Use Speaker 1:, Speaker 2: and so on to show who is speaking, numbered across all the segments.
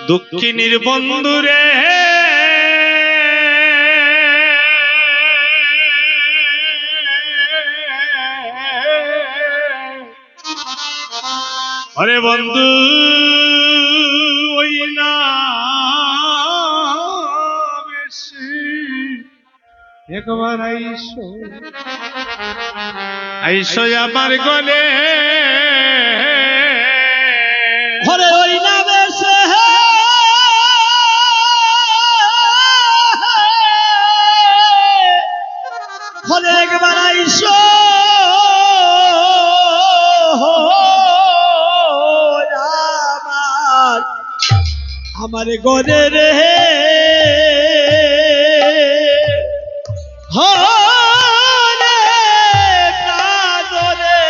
Speaker 1: দুঃখিনীর বন্ধুরে আরে বন্ধু ওই না বেশি একবার আইসো আইসো আমার গলে
Speaker 2: ঘরে ওই না বেশে ঘরে একবার আইসো আমার গরে রে হরে প্রাণরে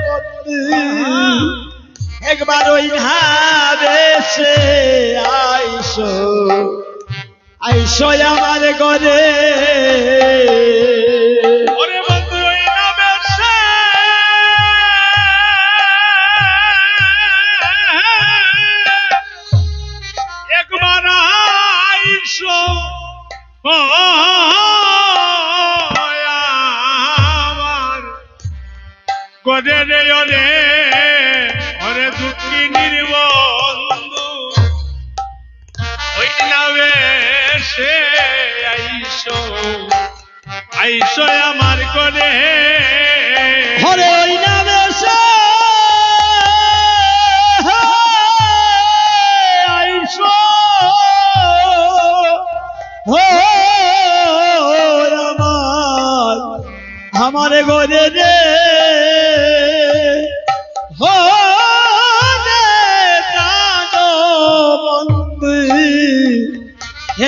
Speaker 2: বন্ধু একবার ওই ভাবে সে আইসো আইসো আমার গরে
Speaker 1: ওরে বন্ধু ওই না বেশে একবার আইসো আমার গরে রে ওরে ওরে দুঃখিনীর বন্ধু ওই না বেশে আইসো আইসো আমার গরে
Speaker 2: ঘরে ওই না বেশে আইসো আমার গরে রে বন্ধু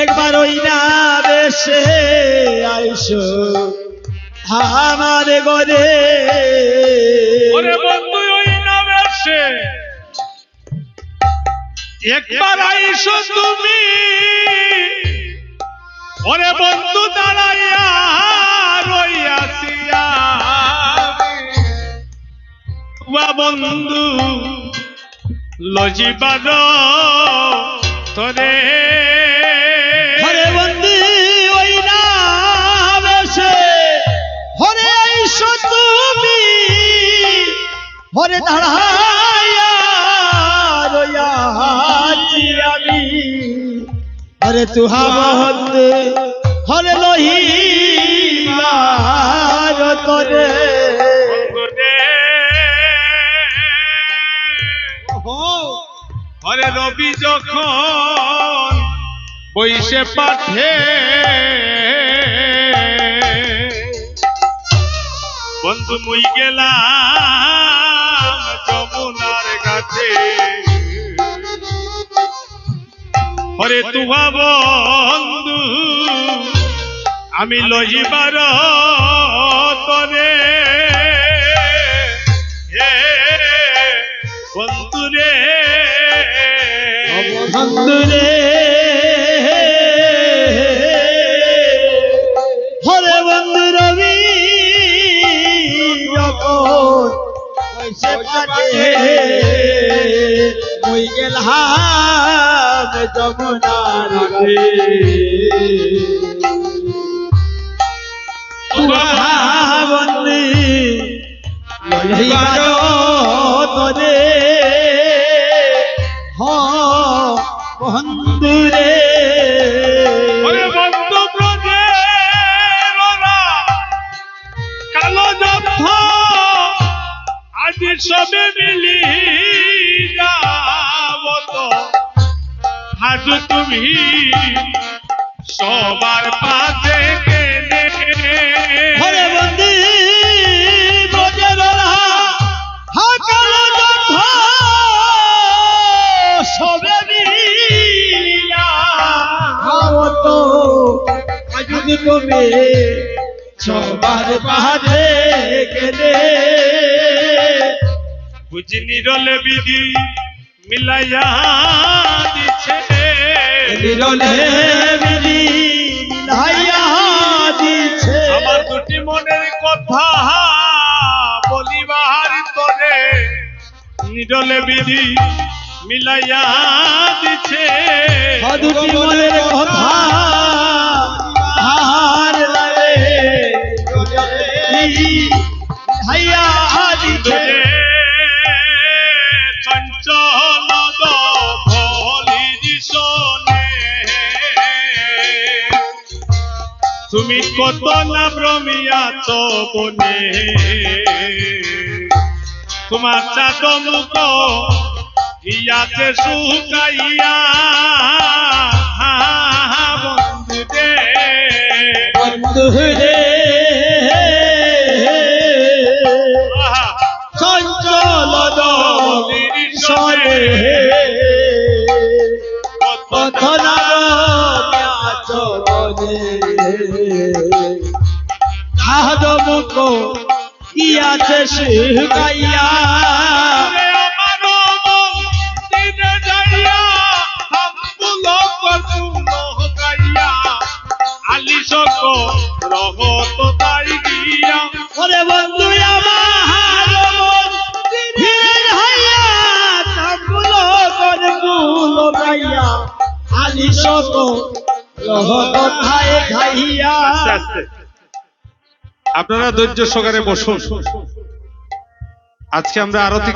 Speaker 2: একবার ওই না বেশে আইসো আমার গরে
Speaker 1: ওরে বন্ধু ওই না বেশে একবার আইসো তুমি ওরে বন্ধু দাঁড়াইয়া রইয়াছিয়া বন্ধু লজিবার তোরে
Speaker 2: হরে বন্ধু ওই না বেশে হরে আইসো তুমি হরে দাঁড়াইয়া রইয়াছি আমি হরে তুহা বন্ধু হরে লহি মার তোরে
Speaker 1: হরে রবি যখন বইসে পাঠে বন্ধু মুই গেলাম যমুনার ঘাটে হরে তুহা বন্ধু আমি লইবার তরে বন্ধু রে
Speaker 2: বন্ধু রে হরে বন্ধু রবি যখন বইসে পাঠে মুই গেলাম যমুনার ঘাটে বন্ধু লইবার তোরে বন্ধু রে
Speaker 1: ওরে বন্ধু ব্রজের ওরা কালো যথ আজ সবে মিলি যাবত আজ তুমি সবার পাশে গেলে
Speaker 2: হরে বন্ধু ব্রজের ওরা কালো যথ সবে মিলিয়া যাবত আজ তুমি সবার পাশে গেলে
Speaker 1: বুঝনি রলে বিধি মিলাইয়া দিছে
Speaker 2: নিরলে বিধি মিলাইয়া দিছে
Speaker 1: আমার দুটি মনের কথা বলিবার তোরে নিরলে বিধি মিলাইয়া দিছে
Speaker 2: দুটি মনের কথা হার লাগে হাইয়া দিছে
Speaker 1: চঞ্চল ভলি দিশনে তুমি কত না ভ্রমিয়াছ বনে তোমার চাঁদ মুখ ইয়াতে শুকাইয়া বন্ধু দে
Speaker 2: বন্ধু রে চঞ্চল সরে কত না আহদ মুখ ইয়াছে শুকাইয়া ওরে বন্ধু আমার দিনের হাইয়া তাগুলো করগুলো গাইয়া আলি শত রহত খায় খাইয়া
Speaker 1: আপনারা ধৈর্য সহকারে বসুন। আজকে আমরা আরতি